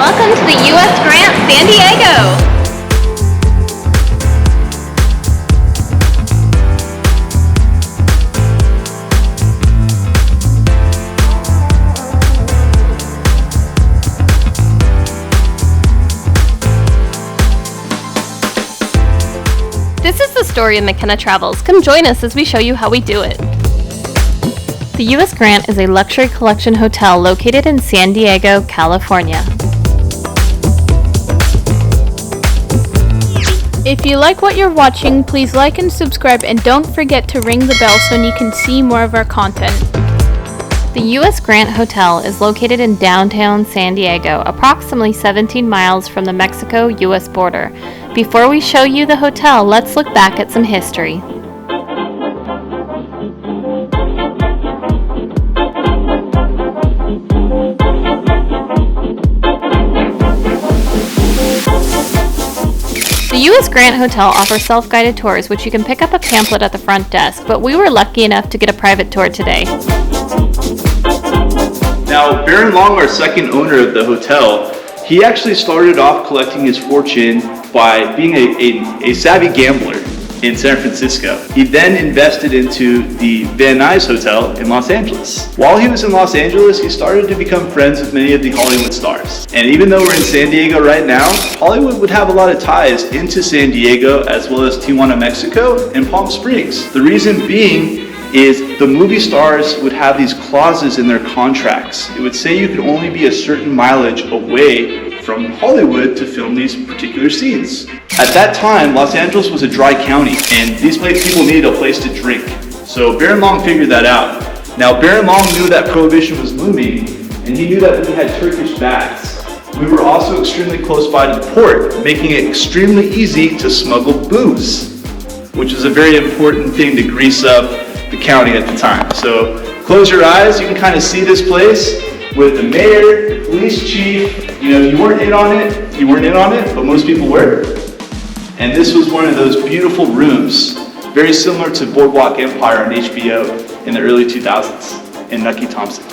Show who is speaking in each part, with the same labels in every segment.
Speaker 1: Welcome to the U.S. Grant San Diego. This is the story of McKenna Travels. Come join us as we show you how we do it. The U.S. Grant is a luxury collection hotel located in San Diego, California.
Speaker 2: If you like what you're watching, please like and subscribe, and don't forget to ring the bell so you can see more of our content.
Speaker 1: The U.S. Grant Hotel is located in downtown San Diego, approximately 17 miles from the Mexico-U.S. border. Before we show you the hotel, let's look back at some history. The U.S. Grant Hotel offers self-guided tours, which you can pick up a pamphlet at the front desk, but we were lucky enough to get a private tour today.
Speaker 3: Now, Baron Long, our second owner of the hotel, he actually started off collecting his fortune by being a savvy gambler in San Francisco. He then invested into the Van Nuys Hotel in Los Angeles. While he was in Los Angeles, he started to become friends with many of the Hollywood stars. And even though we're in San Diego right now, Hollywood would have a lot of ties into San Diego as well as Tijuana, Mexico, and Palm Springs. The reason being is the movie stars would have these clauses in their contracts. It would say you could only be a certain mileage away from Hollywood to film these particular scenes. At that time, Los Angeles was a dry county, and these people needed a place to drink. So Baron Long figured that out. Now, Baron Long knew that prohibition was looming, and he knew that we had Turkish baths. We were also extremely close by to the port, making it extremely easy to smuggle booze, which is a very important thing to grease up the county at the time. So close your eyes, you can kind of see this place with the mayor, the police chief. You know, you weren't in on it, but most people were. And this was one of those beautiful rooms, very similar to Boardwalk Empire on HBO in the early 2000s in Nucky Thompson.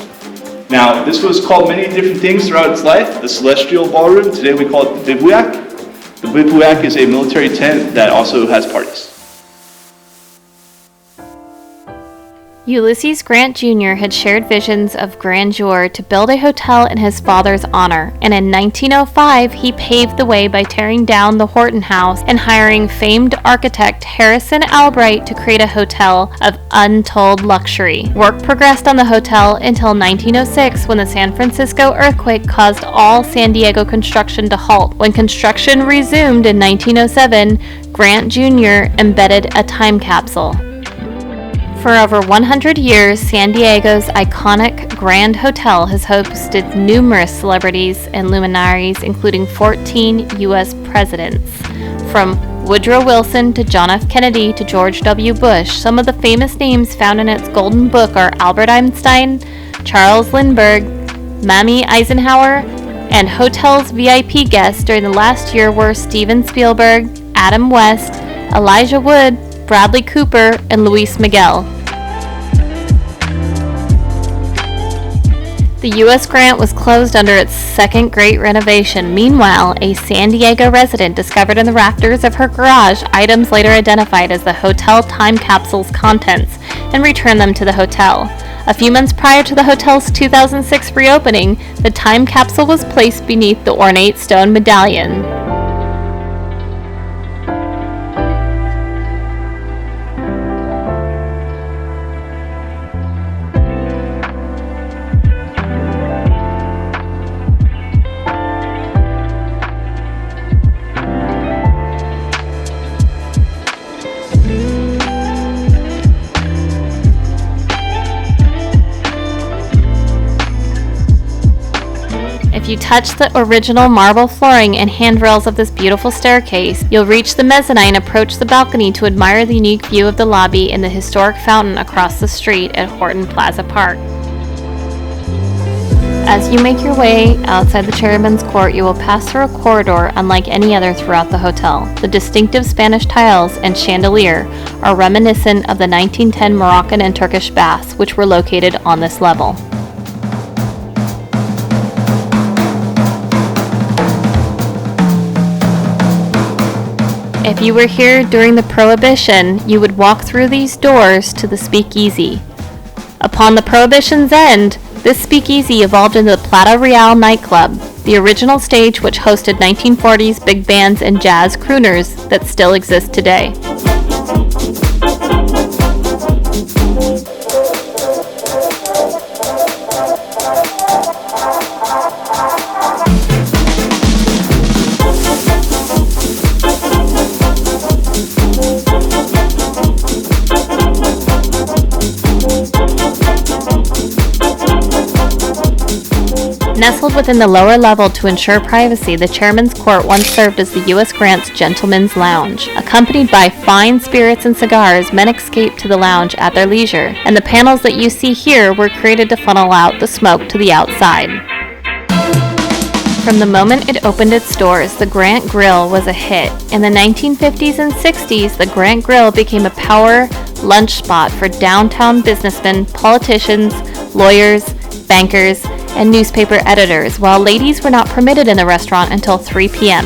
Speaker 3: Now, this was called many different things throughout its life. The Celestial Ballroom, today we call it the Bivouac. The Bivouac is a military tent that also has parties.
Speaker 1: Ulysses Grant Jr. had shared visions of grandeur to build a hotel in his father's honor, and in 1905 he paved the way by tearing down the Horton House and hiring famed architect Harrison Albright to create a hotel of untold luxury. Work progressed on the hotel until 1906, when the San Francisco earthquake caused all San Diego construction to halt. When construction resumed in 1907, Grant Jr. embedded a time capsule. For over 100 years, San Diego's iconic Grand Hotel has hosted numerous celebrities and luminaries, including 14 U.S. presidents. From Woodrow Wilson to John F. Kennedy to George W. Bush, some of the famous names found in its Golden Book are Albert Einstein, Charles Lindbergh, Mamie Eisenhower, and hotel's VIP guests during the last year were Steven Spielberg, Adam West, Elijah Wood, Bradley Cooper, and Luis Miguel. The U.S. Grant was closed under its second great renovation. Meanwhile, a San Diego resident discovered in the rafters of her garage items later identified as the hotel time capsule's contents and returned them to the hotel. A few months prior to the hotel's 2006 reopening, the time capsule was placed beneath the ornate stone medallion. If you touch the original marble flooring and handrails of this beautiful staircase, you'll reach the mezzanine and approach the balcony to admire the unique view of the lobby and the historic fountain across the street at Horton Plaza Park. As you make your way outside the Chairman's Court, you will pass through a corridor unlike any other throughout the hotel. The distinctive Spanish tiles and chandelier are reminiscent of the 1910 Moroccan and Turkish baths, which were located on this level. If you were here during the Prohibition, you would walk through these doors to the Speakeasy. Upon the Prohibition's end, this Speakeasy evolved into the Plata Real nightclub, the original stage which hosted 1940s big bands and jazz crooners that still exist today. Nestled within the lower level to ensure privacy, the Chairman's Court once served as the U.S. Grant's Gentleman's Lounge. Accompanied by fine spirits and cigars, men escaped to the lounge at their leisure, and the panels that you see here were created to funnel out the smoke to the outside. From the moment it opened its doors, the Grant Grill was a hit. In the 1950s and 60s, the Grant Grill became a power lunch spot for downtown businessmen, politicians, lawyers, bankers, and newspaper editors, while ladies were not permitted in the restaurant until 3 p.m.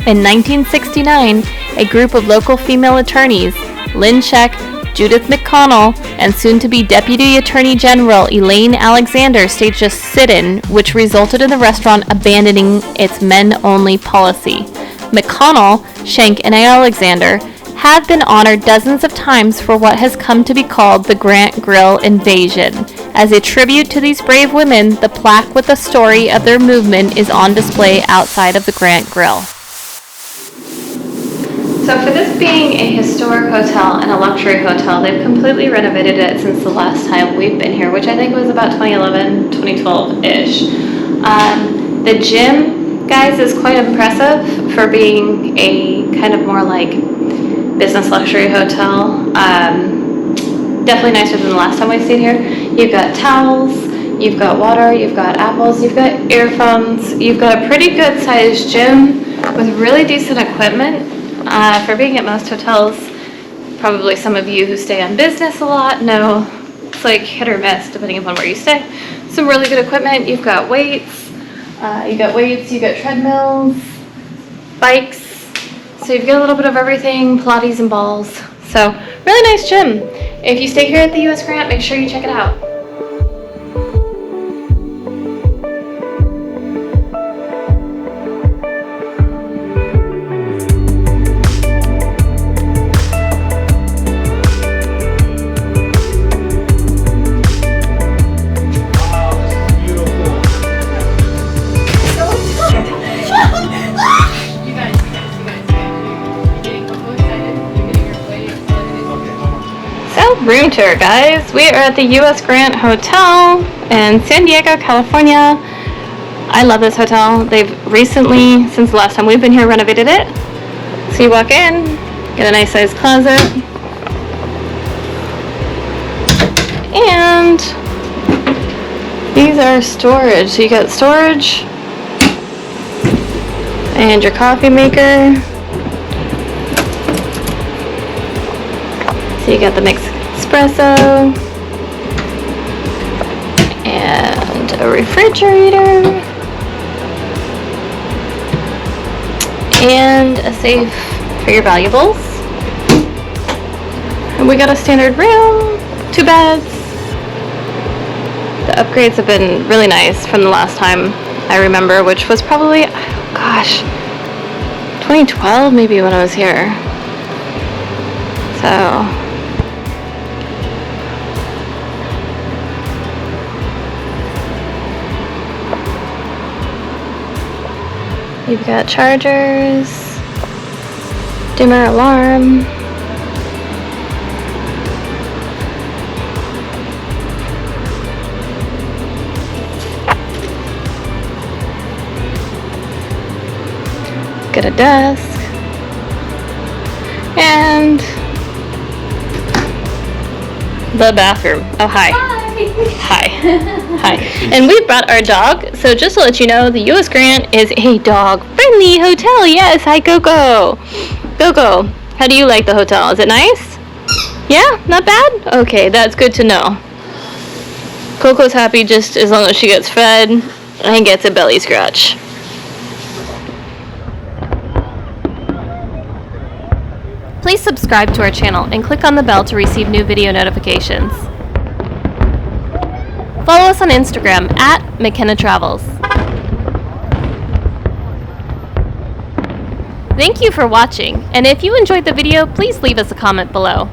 Speaker 1: In 1969, a group of local female attorneys, Lynn Scheck, Judith McConnell, and soon-to-be Deputy Attorney General Elaine Alexander staged a sit-in, which resulted in the restaurant abandoning its men-only policy. McConnell, Schenck, and Alexander have been honored dozens of times for what has come to be called the Grant Grill Invasion. As a tribute to these brave women, the plaque with the story of their movement is on display outside of the Grant Grill. So for this being a historic hotel and a luxury hotel, they've completely renovated it since the last time we've been here, which I think was about 2011, 2012-ish. The gym, guys, is quite impressive for being a kind of more like business luxury hotel. Definitely nicer than the last time we stayed here. You've got towels, you've got water, you've got apples, you've got earphones, you've got a pretty good sized gym with really decent equipment. For being at most hotels, probably some of you who stay on business a lot know it's like hit or miss depending upon where you stay. Some really good equipment. You've got weights, you've got treadmills, bikes. So you've got a little bit of everything, Pilates and balls. So really nice gym. If you stay here at the U.S. Grant, make sure you check it out. Room tour, guys. We are at the U.S. Grant Hotel in San Diego, California. I love this hotel. They've recently, since the last time we've been here, renovated it. So you walk in, get a nice sized closet, and these are storage. So you got storage and your coffee maker. So you got the mixed espresso and a refrigerator and a safe for your valuables. And we got a standard room, 2 beds. The upgrades have been really nice from the last time I remember, which was probably, 2012 maybe when I was here. So you've got chargers, dimmer alarm, got a desk, and the bathroom. Oh, hi. Hi. Hi. And we brought our dog, so just to let you know, the U.S. Grant is a dog-friendly hotel. Yes, hi, Coco. Coco, how do you like the hotel? Is it nice? Yeah? Not bad? Okay, that's good to know. Coco's happy just as long as she gets fed and gets a belly scratch. Please subscribe to our channel and click on the bell to receive new video notifications. Follow us on Instagram at McKenna Travels. Thank you for watching, and if you enjoyed the video, please leave us a comment below.